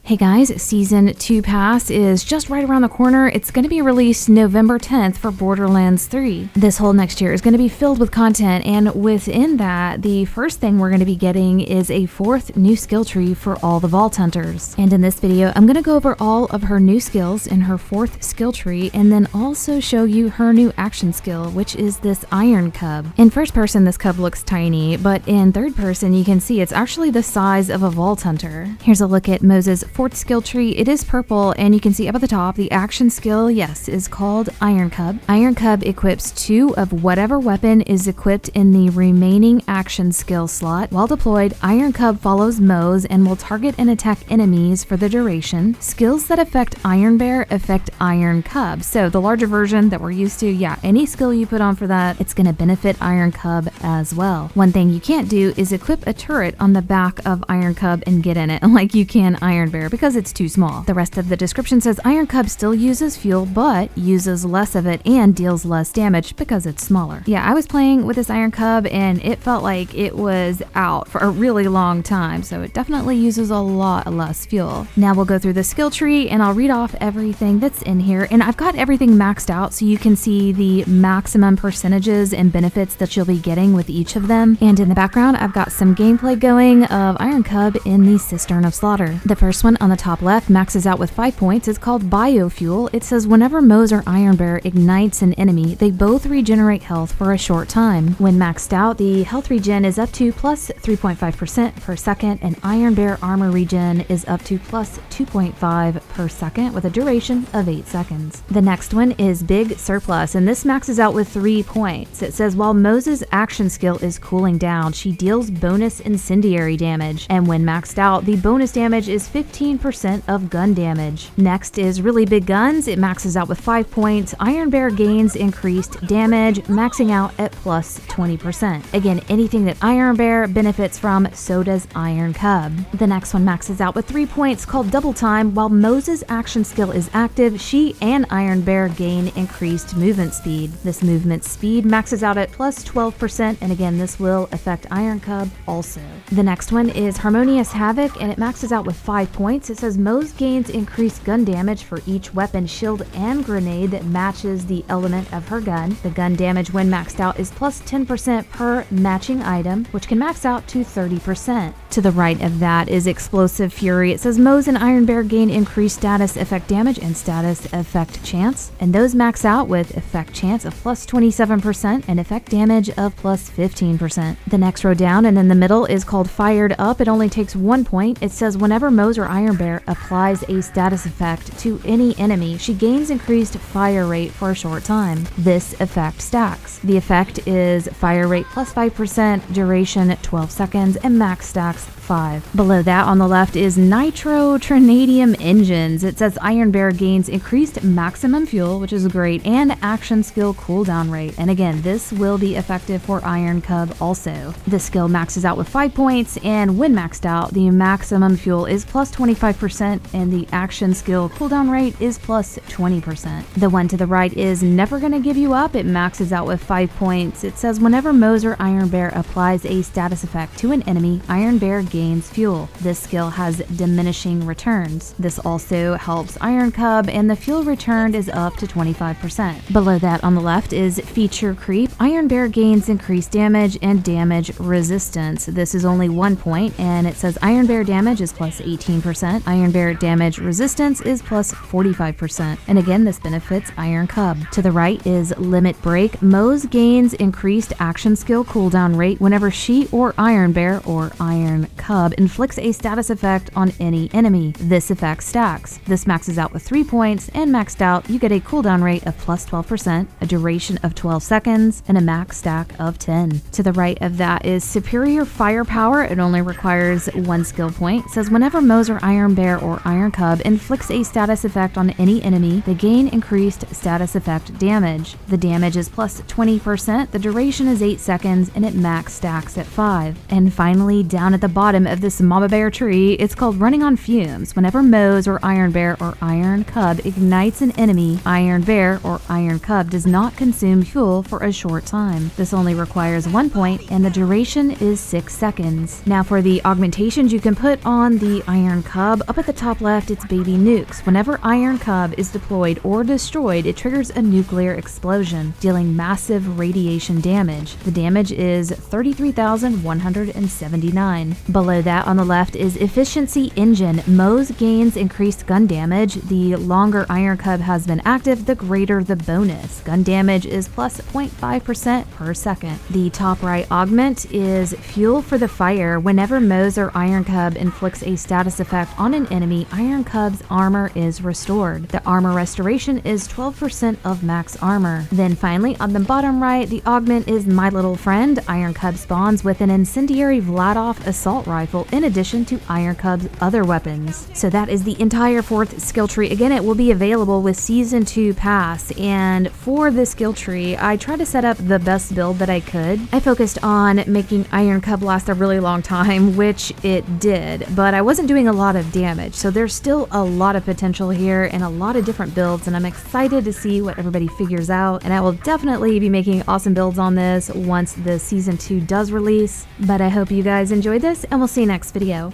Hey guys, Season 2 Pass is just right around the corner. It's going to be released November 10th for Borderlands 3. This whole next year is going to be filled with content, and within that, the first thing we're going to be getting is a 4th new skill tree for all the Vault Hunters. And in this video, I'm going to go over all of her new skills in her 4th skill tree, and then also show you her new action skill, which is this Iron Cub. In first person, this cub looks tiny, but in third person, you can see it's actually the size of a Vault Hunter. Here's a look at MOZE'S 4th skill tree. It is purple, and you can see up at the top the action skill, yes, is called Iron Cub. Iron Cub equips 2 of whatever weapon is equipped in the remaining action skill slot. While deployed, Iron Cub follows Moze and will target and attack enemies for the duration. Skills that affect Iron Bear affect Iron Cub. So the larger version that we're used to, yeah, any skill you put on for that, it's going to benefit Iron Cub as well. One thing you can't do is equip a turret on the back of Iron Cub and get in it like you can Iron Bear, because it's too small. The rest of the description says Iron Cub still uses fuel, but uses less of it and deals less damage because it's smaller. Yeah, I was playing with this Iron Cub and it felt like it was out for a really long time, so it definitely uses a lot less fuel. Now we'll go through the skill tree and I'll read off everything that's in here, and I've got everything maxed out so you can see the maximum percentages and benefits that you'll be getting with each of them. And in the background, I've got some gameplay going of Iron Cub in the Cistern of Slaughter. The first one on the top left maxes out with 5 points. It's called Biofuel. It says whenever Moze or Iron Bear ignites an enemy, they both regenerate health for a short time. When maxed out, the health regen is up to plus 3.5% per second, and Iron Bear armor regen is up to plus 2.5 per second with a duration of 8 seconds. The next one is Big Surplus, and this maxes out with 3 points. It says while Moze's action skill is cooling down, she deals bonus incendiary damage, and when maxed out, the bonus damage is 15% of gun damage. Next is Really Big Guns. It maxes out with 5 points. Iron Bear gains increased damage, maxing out at plus 20%. Again, anything that Iron Bear benefits from, so does Iron Cub. The next one maxes out with 3 points, called Double Time. While Moze's action skill is active, she and Iron Bear gain increased movement speed. This movement speed maxes out at plus 12%, and again, this will affect Iron Cub also. The next one is Harmonious Havoc, and it maxes out with 5 points. It says Moze gains increased gun damage for each weapon, shield, and grenade that matches the element of her gun. The gun damage when maxed out is plus 10% per matching item, which can max out to 30%. To the right of that is Explosive Fury. It says Moze and Iron Bear gain increased status effect damage and status effect chance, and those max out with effect chance of plus 27% and effect damage of plus 15%. The next row down and in the middle is called Fired Up. It only takes 1 point. It says whenever Moze or Iron Bear applies a status effect to any enemy, she gains increased fire rate for a short time. This effect stacks. The effect is fire rate plus 5%, duration 12 seconds, and max stacks 5. Below that on the left is Nitro Trinadium engines. It says Iron Bear gains increased maximum fuel, which is great, and action skill cooldown rate. And again, this will be effective for Iron Cub also. This skill maxes out with 5 points, and when maxed out, the maximum fuel is plus 25%, and the action skill cooldown rate is plus 20%. The one to the right is Never Gonna Give You Up. It maxes out with 5 points. It says whenever Moze or Iron Bear applies a status effect to an enemy, Iron Bear gains fuel. This skill has diminishing returns. This also helps Iron Cub, and the fuel returned is up to 25%. Below that on the left is Feature Creep. Iron Bear gains increased damage and damage resistance. This is only 1 point, and it says Iron Bear damage is plus 18%. Iron Bear damage resistance is plus 45%. And again, this benefits Iron Cub. To the right is Limit Break. Moze gains increased action skill cooldown rate whenever she or Iron Bear or Iron Cub inflicts a status effect on any enemy. This effect stacks. This maxes out with 3 points, and maxed out, you get a cooldown rate of plus 12%, a duration of 12 seconds, and a max stack of 10. To the right of that is Superior Firepower. It only requires 1 skill point. It says whenever Moze or Iron Bear or Iron Cub inflicts a status effect on any enemy, they gain increased status effect damage. The damage is plus 20%, the duration is 8 seconds, and it max stacks at 5. And finally, down at the bottom of this Mama Bear tree, it's called Running on Fumes. Whenever Moze or Iron Bear or Iron Cub ignites an enemy, Iron Bear or Iron Cub does not consume fuel for a short time. This only requires 1 point, and the duration is 6 seconds. Now for the augmentations you can put on the Iron Cub, Cub. Up at the top left, it's Baby Nukes. Whenever Iron Cub is deployed or destroyed, it triggers a nuclear explosion, dealing massive radiation damage. The damage is 33,179. Below that on the left is Efficiency Engine. MOZE'S gains increased gun damage. The longer Iron Cub has been active, the greater the bonus. Gun damage is plus 0.5% per second. The top right augment is Fuel for the Fire. Whenever MOZE'S or Iron Cub inflicts a status effect on an enemy, Iron Cub's armor is restored. The armor restoration is 12% of max armor. Then finally, on the bottom right, the augment is My Little Friend. Iron Cub spawns with an incendiary Vladov assault rifle in addition to Iron Cub's other weapons. So that is the entire 4th skill tree. Again, it will be available with Season 2 Pass, and for this skill tree, I tried to set up the best build that I could. I focused on making Iron Cub last a really long time, which it did, but I wasn't doing a lot of damage, so there's still a lot of potential here and a lot of different builds, and I'm excited to see what everybody figures out, and I will definitely be making awesome builds on this once the Season 2 does release. But I hope you guys enjoyed this, and we'll see you next video.